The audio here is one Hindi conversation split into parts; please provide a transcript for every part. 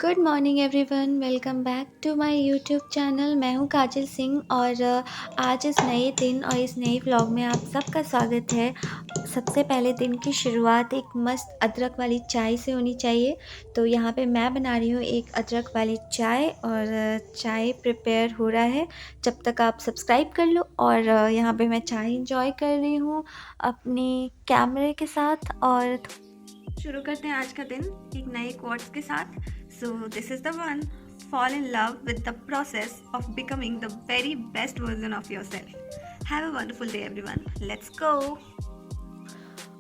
Good morning everyone, welcome back to my YouTube channel. मैं हूं काजल सिंह और आज इस नए दिन और इस नए व्लॉग में आप सबका स्वागत है। सबसे पहले दिन की शुरुआत एक मस्त अदरक वाली चाय से होनी चाहिए। तो यहाँ पे मैं बना रही हूँ एक अदरक वाली चाय और चाय प्रिपेयर हो रहा है। जब तक आप सब्सक्राइब कर लो और यहाँ पे मैं चाय इंजॉय कर रही हूँ अपनी कैमरे के साथ। और शुरू करते हैं आज का दिन एक नए कोट्स के साथ। So this is the one, fall in love with the process of becoming the very best version of yourself. Have a wonderful day everyone. Let's go.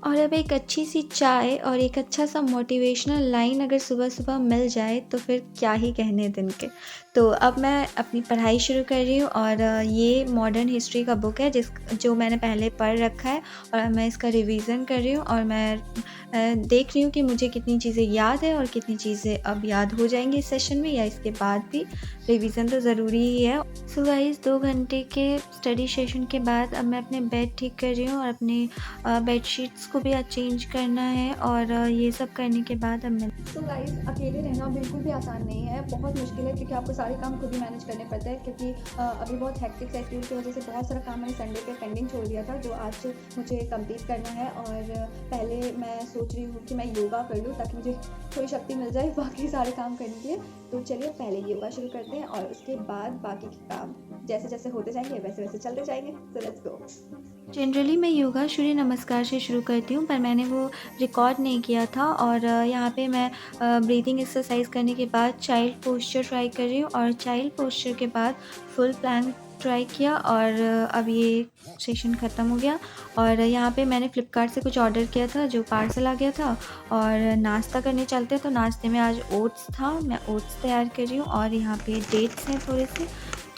और अब एक अच्छी सी चाय और एक अच्छा सा मोटिवेशनल लाइन अगर सुबह सुबह मिल जाए तो फिर क्या ही कहने दिन के। तो अब मैं अपनी पढ़ाई शुरू कर रही हूँ और ये मॉडर्न हिस्ट्री का बुक है जो मैंने पहले पढ़ रखा है और मैं इसका रिवीज़न कर रही हूँ और मैं देख रही हूँ कि मुझे कितनी चीज़ें याद है और कितनी चीज़ें अब याद हो जाएंगी इस सेशन में या इसके बाद भी। रिवीज़न तो ज़रूरी ही है। सो गाइस 2 घंटे के स्टडी सेशन के बाद अब मैं अपने बेड ठीक कर रही हूँ और अपने बेडशीट्स को भी आज चेंज करना है और ये सब करने के बाद अब मैं तो गाइस अकेले रहना बिल्कुल भी आसान नहीं है, बहुत मुश्किल है क्योंकि आपको सारे काम खुद ही मैनेज करने पड़ते हैं। क्योंकि अभी बहुत हेक्टिक शेड्यूल की वजह से बहुत सारा काम मैंने संडे पे पेंडिंग छोड़ दिया था जो आज मुझे कंप्लीट करना है। और पहले मैं सोच रही हूँ कि मैं योगा कर लूँ ताकि मुझे थोड़ी शक्ति मिल जाए बाकी सारे काम करने के लिए। तो चलिए पहले योगा शुरू करते हैं और उसके बाद बाकी के काम जैसे जैसे होते जाएंगे वैसे वैसे चलते जाएंगे। तो लेट्स गो। जनरली मैं योगा सूर्य नमस्कार से शुरू करती हूँ, पर मैंने वो रिकॉर्ड नहीं किया था और यहाँ पे मैं ब्रीदिंग एक्सरसाइज करने के बाद चाइल्ड पोस्चर ट्राई कर रही हूँ और चाइल्ड पोस्चर के बाद फुल प्लैंक ट्राई किया और अब ये सेशन ख़त्म हो गया। और यहाँ पे मैंने फ़्लिपकार्ट से कुछ ऑर्डर किया था जो पार्सल आ गया था और नाश्ता करने चलते हैं। तो नाश्ते में आज ओट्स था, मैं ओट्स तैयार कर रही हूँ और यहाँ पे डेट्स हैं थोड़े से,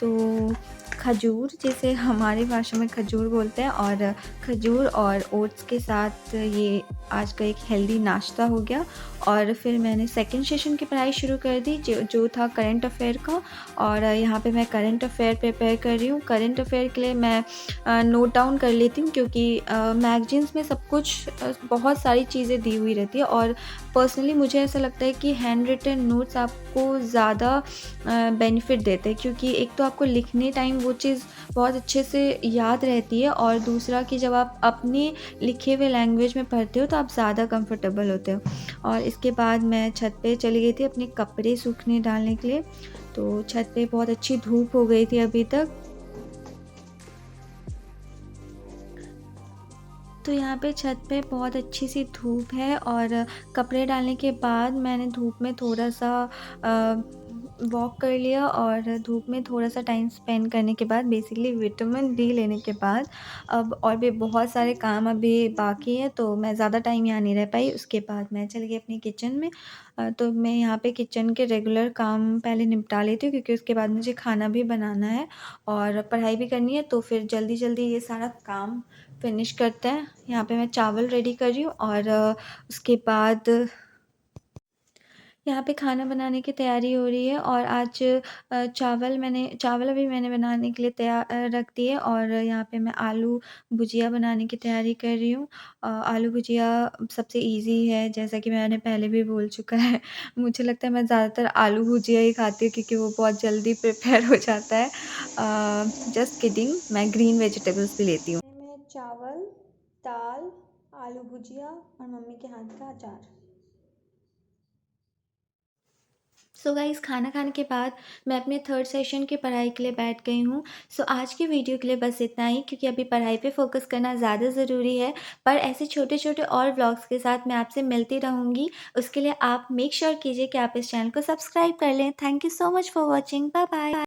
तो खजूर जिसे हमारी भाषा में खजूर बोलते हैं, और खजूर और ओट्स के साथ ये आज का एक हेल्दी नाश्ता हो गया। और फिर मैंने सेकंड सेशन की पढ़ाई शुरू कर दी जो था करंट अफेयर का। और यहाँ पे मैं करंट अफेयर प्रिपेयर कर रही हूँ। करंट अफेयर के लिए मैं नोट डाउन कर लेती हूँ क्योंकि मैगजीन्स में सब कुछ बहुत सारी चीज़ें दी हुई रहती है और पर्सनली मुझे ऐसा लगता है कि हैंड रिटन नोट्स आपको ज़्यादा बेनिफिट देते हैं क्योंकि एक तो आपको लिखने टाइम वो चीज़ बहुत अच्छे से याद रहती है और दूसरा कि जब आप अपने लिखे हुए लैंग्वेज में पढ़ते हो तो आप ज़्यादा कंफर्टेबल होते हो। और इसके बाद मैं छत पे चली गई थी अपने कपड़े सूखने डालने के लिए। तो छत पे बहुत अच्छी धूप हो गई थी अभी तक। तो यहाँ पे छत पे बहुत अच्छी सी धूप है और कपड़े डालने के बाद मैंने धूप में थोड़ा सा वॉक कर लिया और धूप में थोड़ा सा टाइम स्पेंड करने के बाद बेसिकली विटामिन डी लेने के बाद अब और भी बहुत सारे काम अभी बाकी हैं तो मैं ज़्यादा टाइम यहाँ नहीं रह पाई। उसके बाद मैं चली गई अपनी किचन में। तो मैं यहाँ पे किचन के रेगुलर काम पहले निपटा लेती हूँ क्योंकि उसके बाद मुझे खाना भी बनाना है और पढ़ाई भी करनी है, तो फिर जल्दी जल्दी ये सारा काम फिनिश करते हैं। यहाँ पे मैं चावल रेडी कर रही हूँ और उसके बाद यहाँ पे खाना बनाने की तैयारी हो रही है। और आज चावल अभी मैंने बनाने के लिए तैयार रख दिए और यहाँ पे मैं आलू भुजिया बनाने की तैयारी कर रही हूँ। आलू भुजिया सबसे इजी है, जैसा कि मैंने पहले भी बोल चुका है। मुझे लगता है मैं ज़्यादातर आलू भुजिया ही खाती हूँ क्योंकि वो बहुत जल्दी प्रिपेयर हो जाता है। जस्ट किडिंग, मैं ग्रीन वेजिटेबल्स भी लेती हूँ। मैं चावल, दाल, आलू भुजिया और मम्मी के हाथ का अचार। सो गाइस खाना खाने के बाद मैं अपने थर्ड सेशन की पढ़ाई के लिए बैठ गई हूँ। सो आज की वीडियो के लिए बस इतना ही क्योंकि अभी पढ़ाई पे फोकस करना ज़्यादा ज़रूरी है। पर ऐसे छोटे छोटे और व्लॉग्स के साथ मैं आपसे मिलती रहूँगी। उसके लिए आप मेक श्योर कीजिए कि आप इस चैनल को सब्सक्राइब कर लें। Thank you so much for watching. Bye bye.